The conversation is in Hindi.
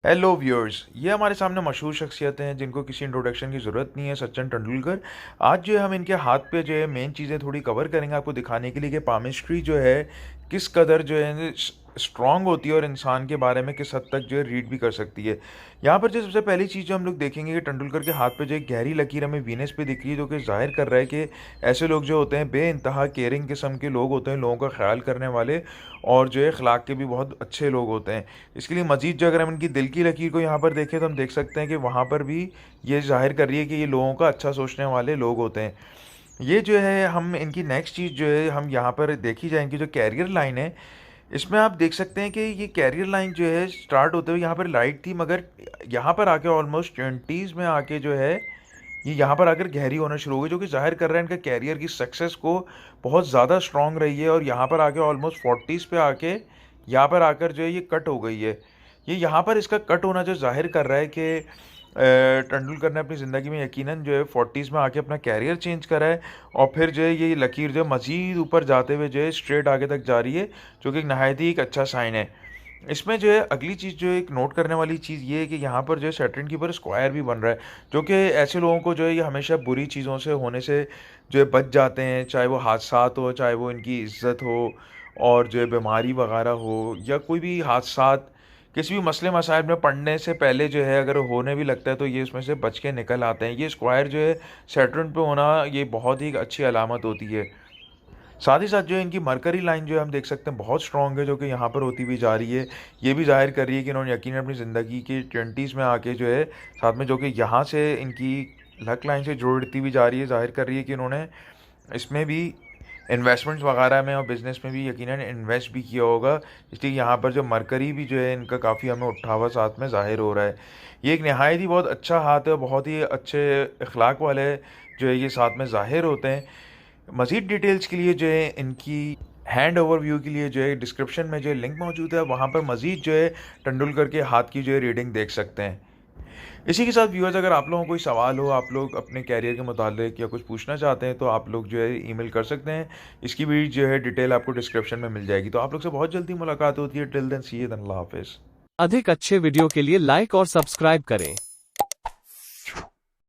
हेलो व्यूअर्स, ये हमारे सामने मशहूर शख्सियतें हैं जिनको किसी इंट्रोडक्शन की ज़रूरत नहीं है। सचिन तेंदुलकर। आज जो है हम इनके हाथ पे जो है मेन चीज़ें थोड़ी कवर करेंगे आपको दिखाने के लिए कि पामिस्ट्री जो है किस कदर जो है स्ट्रांग होती है और इंसान के बारे में किस हद तक जो है रीड भी कर सकती है। यहाँ पर जो सबसे पहली चीज़ जो हम लोग देखेंगे कि तेंदुलकर के हाथ पे जो एक गहरी लकीर हमें वीनस पे दिख रही है, जो कि जाहिर कर रहा है कि ऐसे लोग जो होते हैं बेइंतहा केयरिंग किस्म के लोग होते हैं, लोगों का ख्याल करने वाले, और जो है अखलाक के भी बहुत अच्छे लोग होते हैं। इसके लिए मज़ीद जो अगर हम इनकी दिल की लकीर को यहाँ पर देखें तो हम देख सकते हैं कि वहाँ पर भी ये ज़ाहिर कर रही है कि ये लोगों का अच्छा सोचने वाले लोग होते हैं। ये जो है हम इनकी नेक्स्ट चीज़ जो है हम यहाँ पर देखी जाए, इनकी जो कैरियर लाइन है, इसमें आप देख सकते हैं कि ये कैरियर लाइन जो है स्टार्ट होते हुए यहाँ पर लाइट थी, मगर यहाँ पर आके ऑलमोस्ट 20s में आके जो है ये यहाँ पर आकर गहरी होना शुरू हो गई, जो कि ज़ाहिर कर रहा है इनका कैरियर की सक्सेस को बहुत ज़्यादा स्ट्रॉन्ग रही है। और यहाँ पर आके ऑलमोस्ट 40s पे आके यहाँ पर आकर जो है ये कट हो गई है। ये यहाँ पर इसका कट होना जो ज़ाहिर कर रहा है कि तेंदुलकर ने अपनी ज़िंदगी में यकीनन जो है 40s में आके अपना कैरियर चेंज करा है, और फिर जो है ये लकीर जो है मज़ीद ऊपर जाते हुए जो है स्ट्रेट आगे तक जा रही है, जो कि एक नहायत ही एक अच्छा साइन है। इसमें जो है अगली चीज़ जो एक नोट करने वाली चीज़ ये है कि यहाँ पर जो है सैटर्न के ऊपर स्क्वायर भी बन रहा है, जो कि ऐसे लोगों को जो है ये हमेशा बुरी चीज़ों से होने से जो है बच जाते हैं, चाहे वो हादसात हो, चाहे वो इनकी इज्जत हो, और जो है बीमारी वगैरह हो, या कोई भी हादसात किसी भी मसले मसाइल में पड़ने से पहले जो है अगर होने भी लगता है तो ये उसमें से बच के निकल आते हैं। ये स्क्वायर जो है सैटर्न पे होना ये बहुत ही एक अच्छी अलामत होती है। साथ ही साथ जो है इनकी मरकरी लाइन जो है हम देख सकते हैं बहुत स्ट्रॉन्ग है, जो कि यहाँ पर होती हुई जा रही है। ये भी ज़ाहिर कर रही है कि इन्होंने यकीनन अपनी ज़िंदगी के 20s में आके जो है साथ में जो कि यहाँ से इनकी लक लाइन से जोड़ती हुई जा रही है, ज़ाहिर कर रही है कि इन्होंने इसमें भी इन्वेस्टमेंट्स वगैरह में और बिज़नेस में भी यकीनन इन्वेस्ट भी किया होगा। इसलिए यहाँ पर जो मरकरी भी जो है इनका काफ़ी हमें उठा हुआ साथ में ज़ाहिर हो रहा है। ये एक नहायत ही बहुत अच्छा हाथ है, बहुत ही अच्छे अखलाक वाले जो है ये साथ में ज़ाहिर होते हैं। मज़ीद डिटेल्स के लिए जो है इनकी हैंड ओवरव्यू के लिए जो है डिस्क्रिप्शन में जो है लिंक मौजूद है, वहाँ पर मज़ीद जो है तेंदुलकर के हाथ की जो है रीडिंग देख सकते हैं। इसी के साथ व्यूअर्स, अगर आप लोगों को कोई सवाल हो, आप लोग अपने कैरियर के मुतालिक या कुछ पूछना चाहते हैं, तो आप लोग जो है ईमेल कर सकते हैं। इसकी भी जो है डिटेल आपको डिस्क्रिप्शन में मिल जाएगी। तो आप लोग से बहुत जल्दी मुलाकात होती है। Till then see you then, अल्लाह हाफिज़। अधिक अच्छे वीडियो के लिए लाइक और सब्सक्राइब करें।